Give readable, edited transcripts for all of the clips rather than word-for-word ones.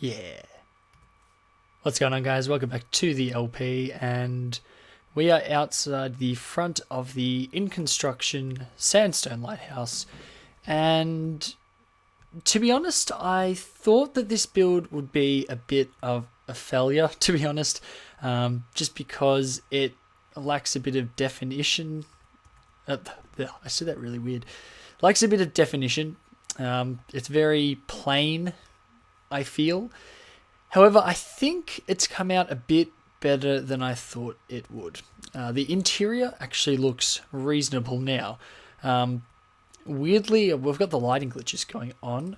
Yeah. What's going on, guys? Welcome back to the LP, and we are outside the front of the in construction sandstone lighthouse. And to be honest, I thought that this build would be a bit of a failure, to be honest, just because it lacks a bit of definition. I said that really weird. Lacks a bit of definition. It's very plain, I feel. However, I think it's come out a bit better than I thought it would. The interior actually looks reasonable now. Weirdly, we've got the lighting glitches going on.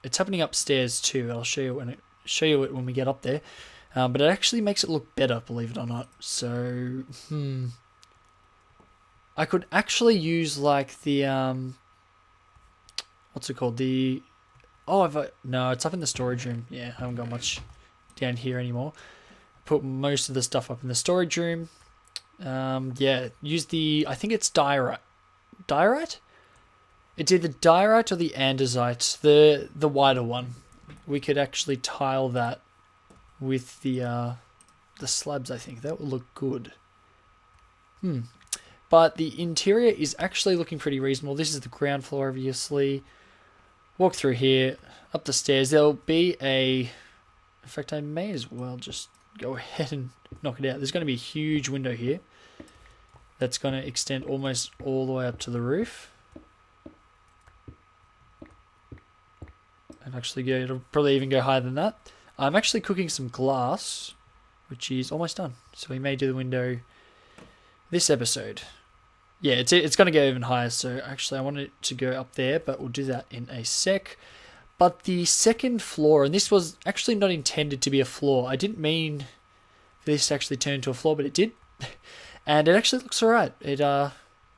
It's happening upstairs too. I'll show you it when we get up there. But it actually makes it look better, believe it or not. So, I could actually use like the what's it called? No, it's up in the storage room. Yeah, I haven't got much down here anymore. Put most of the stuff up in the storage room. Yeah, use I think it's diorite. Diorite? It's either diorite or the andesite, the wider one. We could actually tile that with the slabs, I think. That would look good. But the interior is actually looking pretty reasonable. This is the ground floor, obviously. Walk through here, up the stairs. There'll be in fact, I may as well just go ahead and knock it out. There's going to be a huge window here that's going to extend almost all the way up to the roof. And actually it'll probably even go higher than that. I'm actually cooking some glass, which is almost done. So we may do the window this episode. Yeah, it's going to go even higher, so actually I want it to go up there, but we'll do that in a sec. But the second floor, and this was actually not intended to be a floor. I didn't mean for this to actually turn into a floor, but it did. And it actually looks alright. It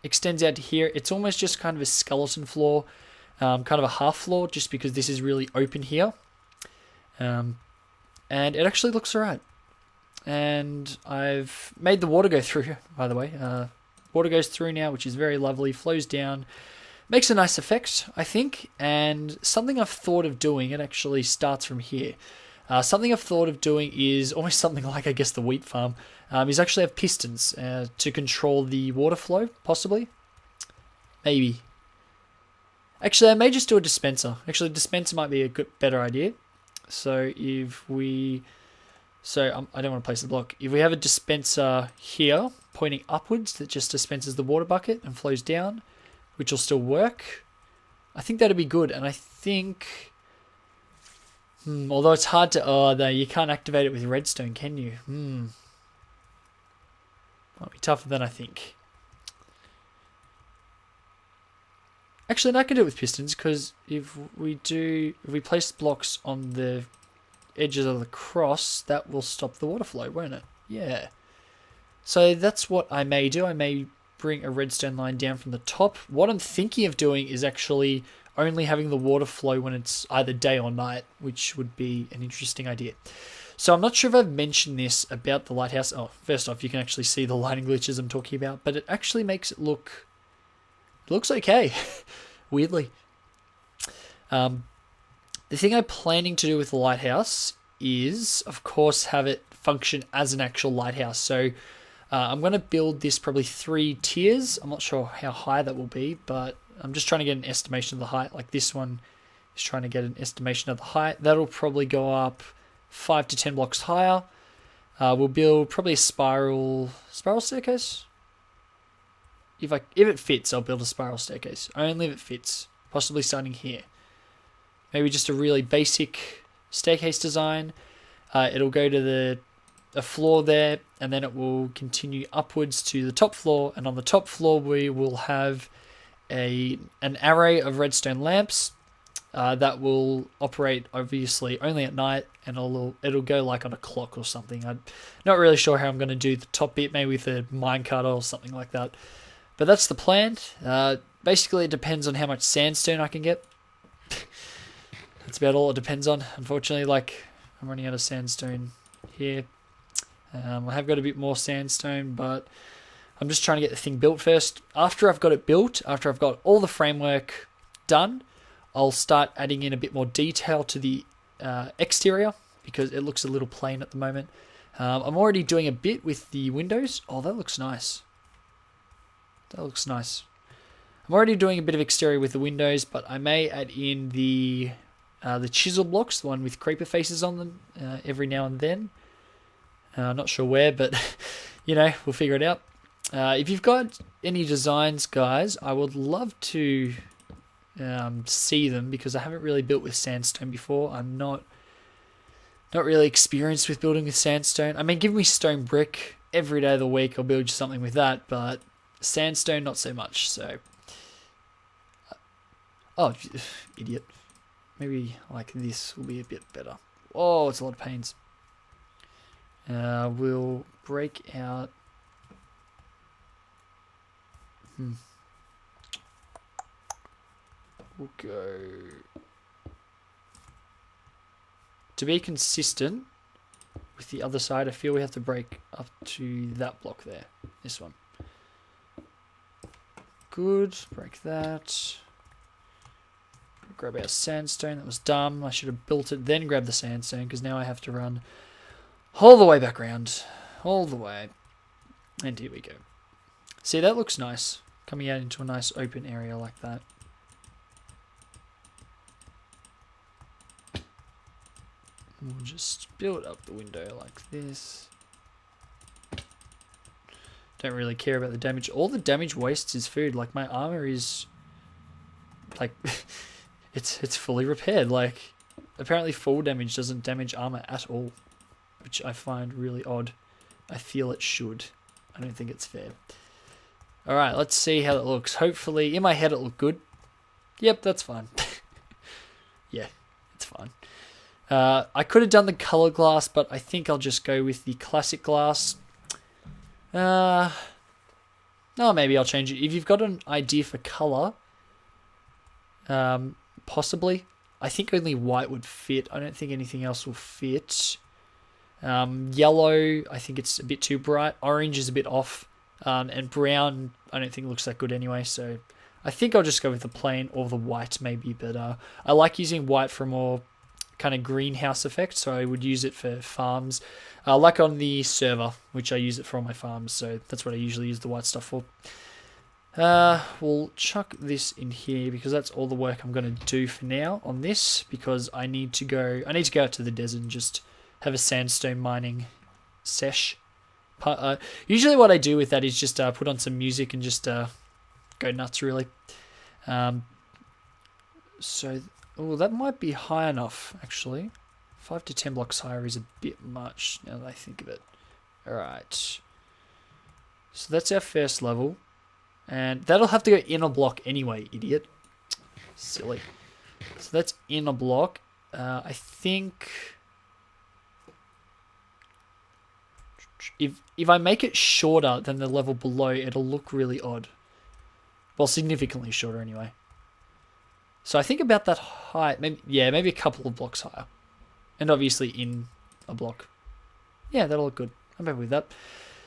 extends out to here. It's almost just kind of a skeleton floor, kind of a half floor, just because this is really open here. And it actually looks alright. And I've made the water go through, by the way. Water goes through now, which is very lovely, flows down, makes a nice effect, I think, and something I've thought of doing, it actually starts from here. Something I've thought of doing is almost something like, I guess, the wheat farm, is actually have pistons to control the water flow, possibly. Maybe. Actually, I may just do a dispenser. Actually, a dispenser might be a better idea. So if we... I don't want to place the block. If we have a dispenser here, pointing upwards, that just dispenses the water bucket and flows down, which will still work, I think that'd be good. And I think, although it's hard to, no, you can't activate it with redstone, can you? Might be tougher than I think. Actually, I can do it with pistons, because if we place blocks on the edges of the cross, that will stop the water flow, won't it? Yeah. So that's what I may do. I may bring a redstone line down from the top. What I'm thinking of doing is actually only having the water flow when it's either day or night, which would be an interesting idea. So I'm not sure if I've mentioned this about the lighthouse. Oh, first off, you can actually see the lighting glitches I'm talking about, but it actually makes it looks okay, weirdly. The thing I'm planning to do with the lighthouse is, of course, have it function as an actual lighthouse. So I'm going to build this probably 3 tiers. I'm not sure how high that will be, but I'm just trying to get an estimation of the height. Like this one is trying to get an estimation of the height. That'll probably go up 5 to 10 blocks higher. We'll build probably a spiral staircase. If it fits, I'll build a spiral staircase. Only if it fits. Possibly starting here. Maybe just a really basic staircase design. It'll go to a floor there, and then it will continue upwards to the top floor. And on the top floor, we will have an array of redstone lamps that will operate, obviously, only at night, and it'll go like on a clock or something. I'm not really sure how I'm going to do the top bit, maybe with a minecart or something like that. But that's the plan. Basically, it depends on how much sandstone I can get. That's about all it depends on. Unfortunately, like, I'm running out of sandstone here. I have got a bit more sandstone, but I'm just trying to get the thing built first. After I've got it built, after I've got all the framework done, I'll start adding in a bit more detail to the exterior because it looks a little plain at the moment. I'm already doing a bit with the windows. Oh, that looks nice. That looks nice. I'm already doing a bit of exterior with the windows, but I may add in the chisel blocks, the one with creeper faces on them, every now and then. Not sure where, but you know, we'll figure it out. If you've got any designs, guys, I would love to see them because I haven't really built with sandstone before. I'm not really experienced with building with sandstone. I mean, give me stone brick every day of the week, I'll build something with that, but sandstone, not so much. So, oh, idiot. Maybe like this will be a bit better. Oh, it's a lot of pains. We'll break out. We'll go. To be consistent with the other side, I feel we have to break up to that block there. This one. Good. Break that. Grab our sandstone. That was dumb. I should have built it, then grab the sandstone, because now I have to run all the way back around. All the way. And here we go. See, that looks nice. Coming out into a nice open area like that. We'll just build up the window like this. Don't really care about the damage. All the damage wastes is food. Like, my armor is like it's fully repaired. Like, apparently fall damage doesn't damage armor at all, which I find really odd. I feel it should. I don't think it's fair. Alright, let's see how it looks. Hopefully, in my head it looked good. Yep, that's fine. Yeah, it's fine. I could have done the color glass, but I think I'll just go with the classic glass. No, maybe I'll change it. If you've got an idea for color, possibly. I think only white would fit. I don't think anything else will fit. Yellow, I think it's a bit too bright. Orange is a bit off. And brown, I don't think looks that good anyway. So I think I'll just go with the plain or the white maybe. But I like using white for more kind of greenhouse effect. So I would use it for farms. Like on the server, which I use it for all my farms. So that's what I usually use the white stuff for. We'll chuck this in here because that's all the work I'm going to do for now on this, because I need to go out to the desert and just have a sandstone mining sesh. Usually what I do with that is just put on some music and just go nuts, really. So, that might be high enough, actually. 5 to 10 blocks higher is a bit much, now that I think of it. Alright. So that's our first level. And that'll have to go in a block anyway, idiot. Silly. So that's in a block. I think if I make it shorter than the level below, it'll look really odd. Well, significantly shorter anyway. So I think about that height, maybe a couple of blocks higher. And obviously in a block. Yeah, that'll look good. I'm happy with that.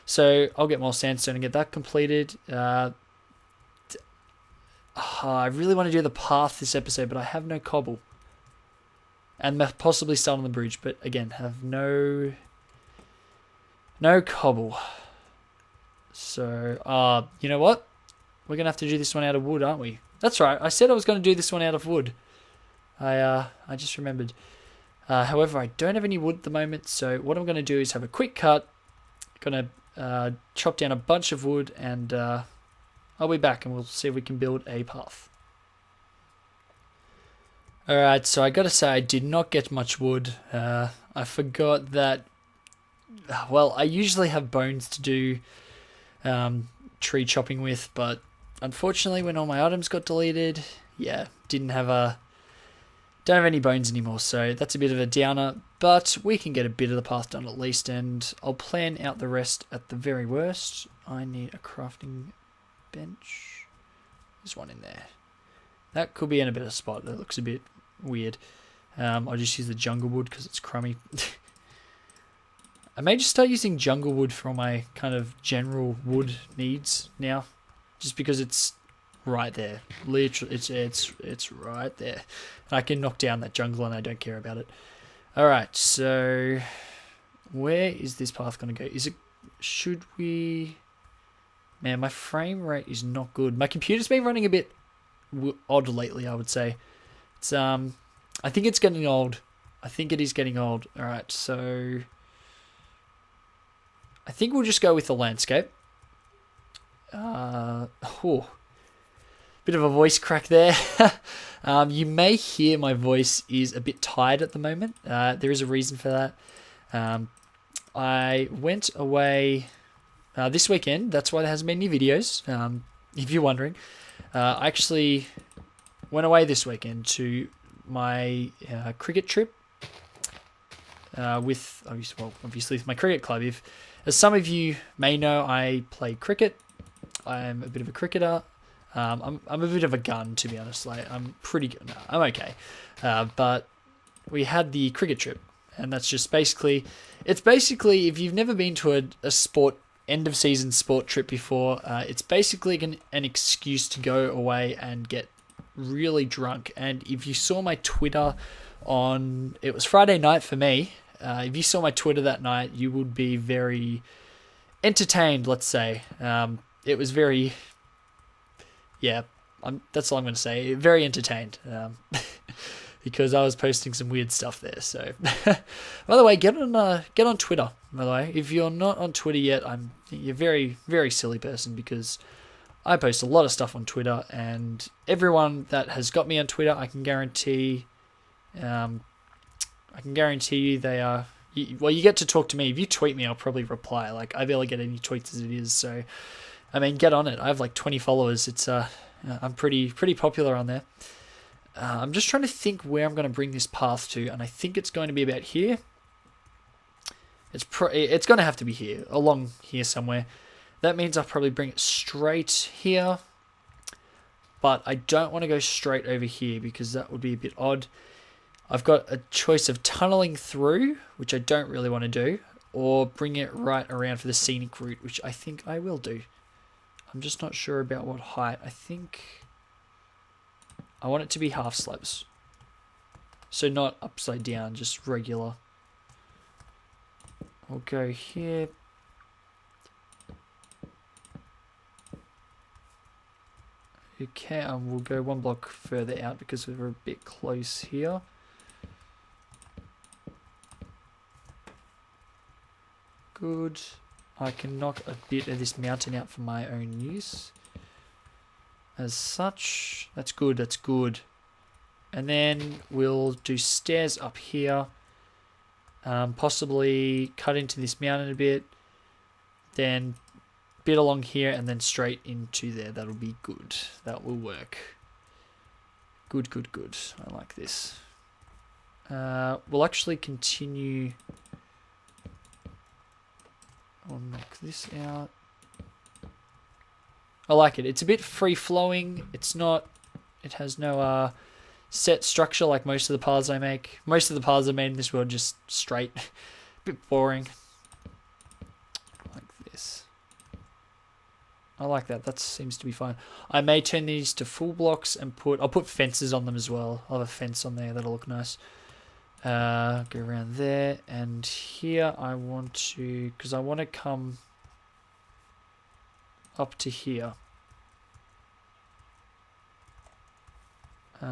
So I'll get more sandstone and get that completed. I really want to do the path this episode, but I have no cobble. And possibly start on the bridge, but again, have no cobble. So, you know what? We're going to have to do this one out of wood, aren't we? That's right. I said I was going to do this one out of wood. I just remembered. However, I don't have any wood at the moment, so what I'm going to do is have a quick cut. Going to chop down a bunch of wood, and I'll be back and we'll see if we can build a path. Alright, so I gotta say I did not get much wood. I forgot that, well, I usually have bones to do tree chopping with, but unfortunately when all my items got deleted, yeah, don't have any bones anymore, so that's a bit of a downer, but we can get a bit of the path done at least, and I'll plan out the rest at the very worst. I need a crafting bench. There's one in there. That could be in a better spot. That looks a bit weird. I'll just use the jungle wood because it's crummy. I may just start using jungle wood for all my kind of general wood needs now, just because it's right there. Literally, it's right there. And I can knock down that jungle and I don't care about it. Alright, so where is this path going to go? Should we... Man, my frame rate is not good. My computer's been running a bit odd lately, I would say. It's I think it's getting old. I think it is getting old. Alright, so I think we'll just go with the landscape. Bit of a voice crack there. You may hear my voice is a bit tired at the moment. There is a reason for that. I went away this weekend. That's why there hasn't been any videos, if you're wondering. I actually went away this weekend to my cricket trip with, obviously with my cricket club. As some of you may know, I play cricket. I'm a bit of a cricketer. I'm a bit of a gun, to be honest. Like, I'm pretty good. No, I'm okay. But we had the cricket trip, and that's just basically... It's basically, if you've never been to a sport, end of season sport trip before, it's basically an excuse to go away and get really drunk. And if you saw my Twitter it was Friday night for me. If you saw my Twitter that night, you would be very entertained, let's say. It was very... Yeah, that's all I'm going to say. Very entertained, because I was posting some weird stuff there. So, by the way, get on Twitter. By the way, if you're not on Twitter yet, you're a very, very silly person, because I post a lot of stuff on Twitter, and everyone that has got me on Twitter, I can guarantee you they are. Well, you get to talk to me. If you tweet me, I'll probably reply. Like, I barely get any tweets as it is, so. I mean, get on it. I have like 20 followers. It's I'm pretty popular on there. I'm just trying to think where I'm going to bring this path to, and I think it's going to be about here. It's going to have to be here, along here somewhere. That means I'll probably bring it straight here, but I don't want to go straight over here because that would be a bit odd. I've got a choice of tunneling through, which I don't really want to do, or bring it right around for the scenic route, which I think I will do. I'm just not sure about what height. I think I want it to be half slabs. So not upside down, just regular. We'll go here. Okay, and we'll go one block further out because we're a bit close here. Good. I can knock a bit of this mountain out for my own use. As such, that's good, that's good. And then we'll do stairs up here. Possibly cut into this mountain a bit. Then bit along here and then straight into there. That'll be good. That will work. Good, good, good. I like this. We'll actually continue... I'll knock this out. I like it. It's a bit free-flowing. It's not... It has no set structure like most of the paths I make. Most of the paths I made in this world just straight. A bit boring. Like this. I like that. That seems to be fine. I may turn these to full blocks and I'll put fences on them as well. I'll have a fence on there. That'll look nice. Go around there, and here I want to, because I want to come up to here. We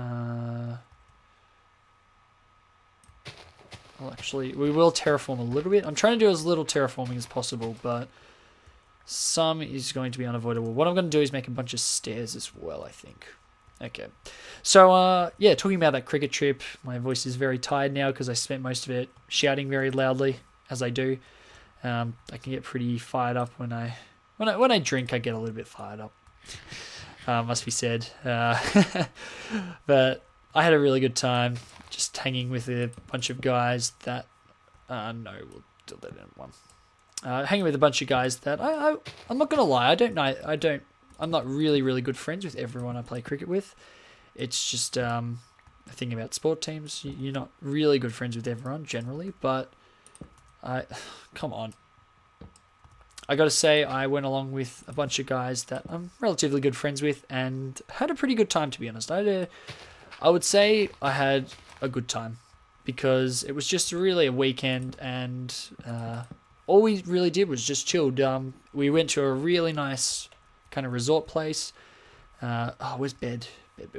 will terraform a little bit. I'm trying to do as little terraforming as possible, but some is going to be unavoidable. What I'm going to do is make a bunch of stairs as well, I think. Okay, so yeah, talking about that cricket trip, my voice is very tired now because I spent most of it shouting very loudly, as I do. I can get pretty fired up when I drink. I get a little bit fired up. Must be said. But I had a really good time just hanging with a bunch of guys that no, we'll delete that one. Hanging with a bunch of guys that I'm not gonna lie, I'm not really good friends with everyone I play cricket with. It's just a thing about sport teams. You're not really good friends with everyone generally, but come on. I got to say, I went along with a bunch of guys that I'm relatively good friends with and had a pretty good time, to be honest. I would say I had a good time. because it was just really a weekend, and all we really did was just chilled. We went to a really nice kind of resort place. Where's bed?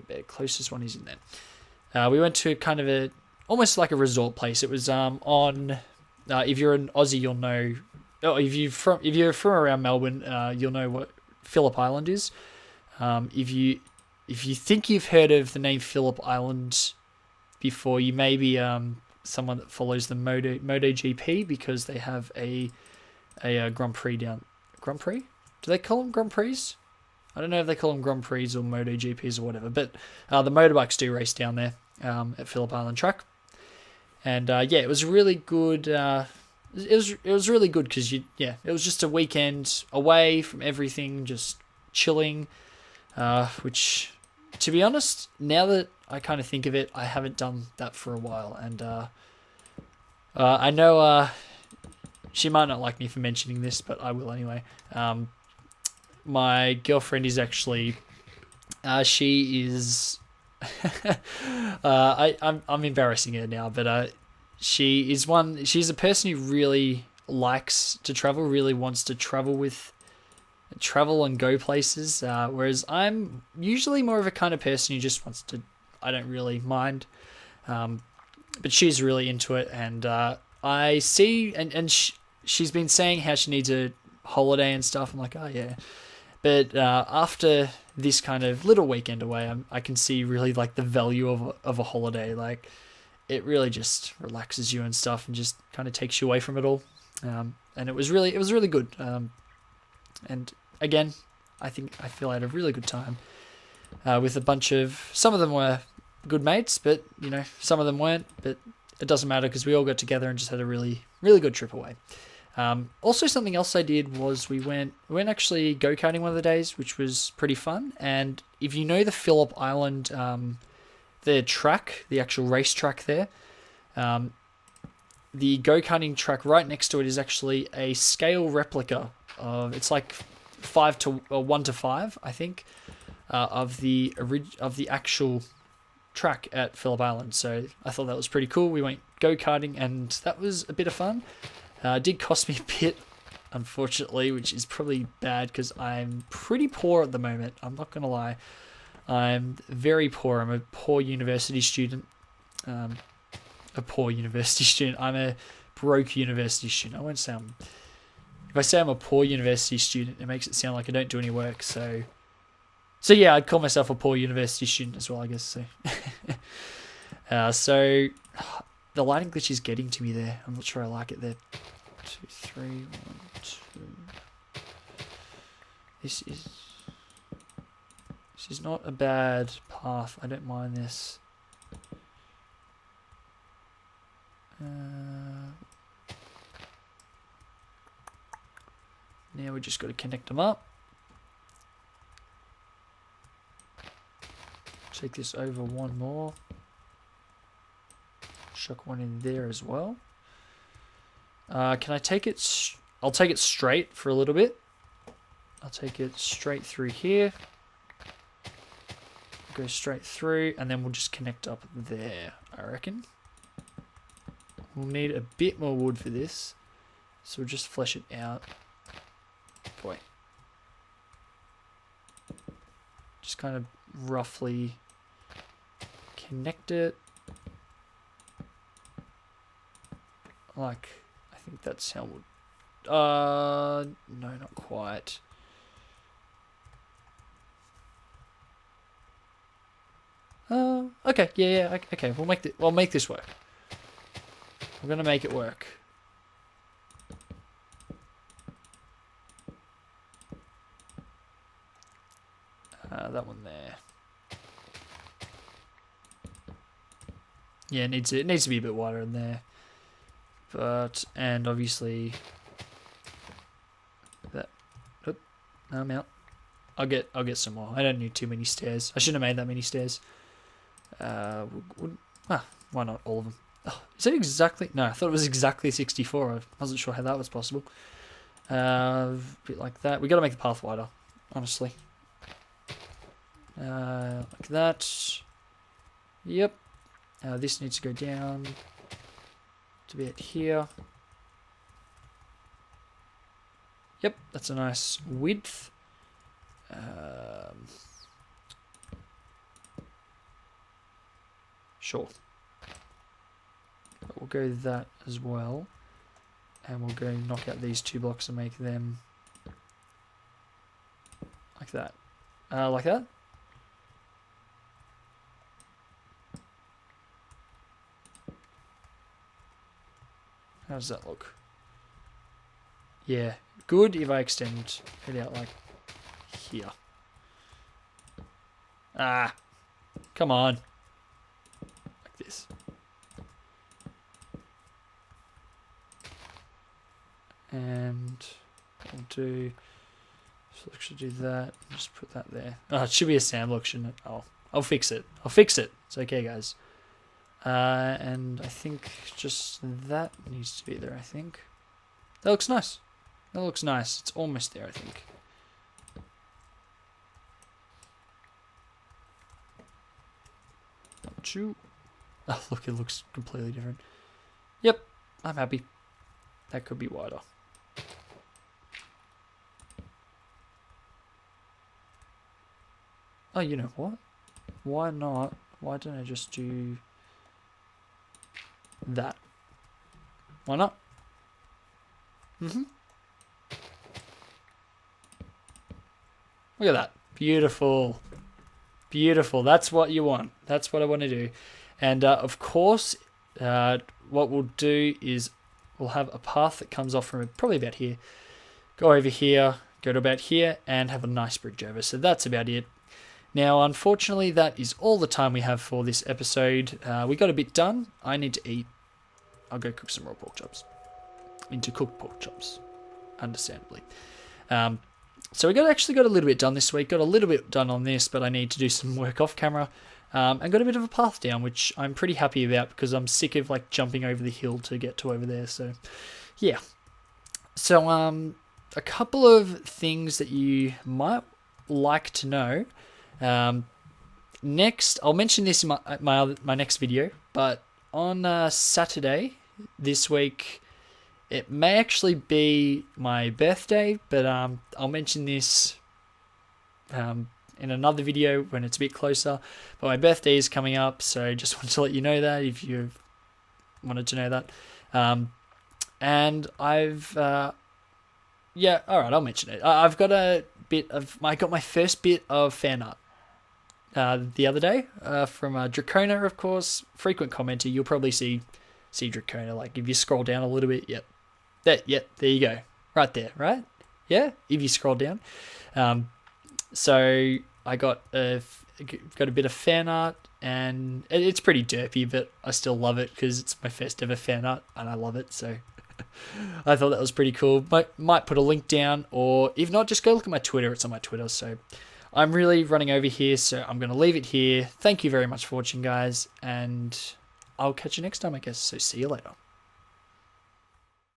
Bed. Closest one is in there. We went to kind of almost like a resort place. It was on. If you're an Aussie, you'll know. Oh, if you're from around Melbourne, you'll know what Phillip Island is. If you think you've heard of the name Phillip Island before, you may be someone that follows the MotoGP, because they have a Grand Prix down. Grand Prix? Do they call them Grand Prix? I don't know if they call them Grand Prix or MotoGPs or whatever, but the motorbikes do race down there at Phillip Island track. And it was really good. It was really good because it was just a weekend away from everything, just chilling. Which, to be honest, now that I kind of think of it, I haven't done that for a while, and I know she might not like me for mentioning this, but I will anyway. My girlfriend is actually, she is. I'm embarrassing her now, but she's a person who really likes to travel, really wants to travel and go places, whereas I'm usually more of a kind of person who just wants to. I don't really mind, but she's really into it, and I see, and she's been saying how she needs a holiday and stuff. I'm like, oh yeah, but after this kind of little weekend away, I can see really like the value of a holiday. Like, it really just relaxes you and stuff, and just kind of takes you away from it all. And it was really good. And again, I feel I had a really good time with a bunch of. Some of them were good mates, but some of them weren't. But it doesn't matter, because we all got together and just had a really good trip away. Also, something else I did was we went actually go-karting one of the days, which was pretty fun. And if you know the Phillip Island, the track, the actual race track there, the go-karting track right next to it is actually a scale replica of, it's like 1 to 5, I think, of the actual track at Phillip Island. So I thought that was pretty cool. We went go-karting, and that was a bit of fun. It did cost me a bit, unfortunately, which is probably bad because I'm pretty poor at the moment. I'm not going to lie. I'm very poor. I'm a poor university student. I'm a broke university student. I won't say if I say I'm a poor university student, it makes it sound like I don't do any work. So yeah, I'd call myself a poor university student as well, I guess. So the lighting glitch is getting to me there. I'm not sure I like it there. 2, 3, 1, 2. This is not a bad path. I don't mind this. Now we just got to connect them up. Take this over one more. Chuck one in there as well. Can I take it? I'll take it straight for a little bit. I'll take it straight through here. Go straight through, and then we'll just connect up there, I reckon. We'll need a bit more wood for this, so we'll just flesh it out. Boy. Just kind of roughly connect it. Like, I think that's how we'll... no, not quite. Okay, yeah, okay. We'll make this work. We're gonna make it work. That one there. Yeah, it needs to be a bit wider in there. And obviously that. Oop, no, I'm out. I'll get some more. I don't need too many stairs. I shouldn't have made that many stairs. Why not all of them? Oh, is it exactly? No, I thought it was exactly 64. I wasn't sure how that was possible. A bit like that. We got to make the path wider, honestly. Like that. Yep. This needs to go down to be at here. Yep, that's a nice width. Sure. But we'll go that as well. And we'll go knock out these 2 blocks and make them like that. Like that? How does that look? Yeah, good if I extend it out like here. Ah, come on. Like this. And we'll do, so I should do that, just put that there. Oh, it should be a sand block, shouldn't it? Oh, I'll fix it. I'll fix it. It's okay, guys. And I think just that needs to be there, I think. That looks nice. That looks nice. It's almost there, I think. Not you. Oh, look, it looks completely different. Yep, I'm happy. That could be wider. Oh, you know what? Why not? Why don't I just do that? Why not? Look at that. Beautiful. Beautiful. That's what you want. That's what I want to do. And of course, what we'll do is we'll have a path that comes off from probably about here. Go over here, go to about here, and have a nice bridge over. So that's about it. Now, unfortunately, that is all the time we have for this episode. We got a bit done. I need to eat. I'll go cook some raw pork chops. Into cooked pork chops, understandably. So we actually got a little bit done this week. Got a little bit done on this, but I need to do some work off camera. And got a bit of a path down, which I'm pretty happy about because I'm sick of like jumping over the hill to get to over there. So, yeah. So, a couple of things that you might like to know. Next, I'll mention this in my next video, but on Saturday this week, it may actually be my birthday, but I'll mention this in another video when it's a bit closer. But my birthday is coming up, so just wanted to let you know that if you wanted to know that. And I've yeah, all right, I'll mention it. I've got I got my first bit of fan art the other day from Dracona, of course, frequent commenter. You'll probably see Dracona. Like if you scroll down a little bit, yep, there you go, right there, right? Yeah, if you scroll down. So I got a bit of fan art, and it's pretty derpy, but I still love it because it's my first ever fan art, and I love it. So I thought that was pretty cool. Might put a link down, or if not, just go look at my Twitter. It's on my Twitter. So I'm really running over here, so I'm going to leave it here. Thank you very much for watching, guys, and I'll catch you next time, I guess. So see you later.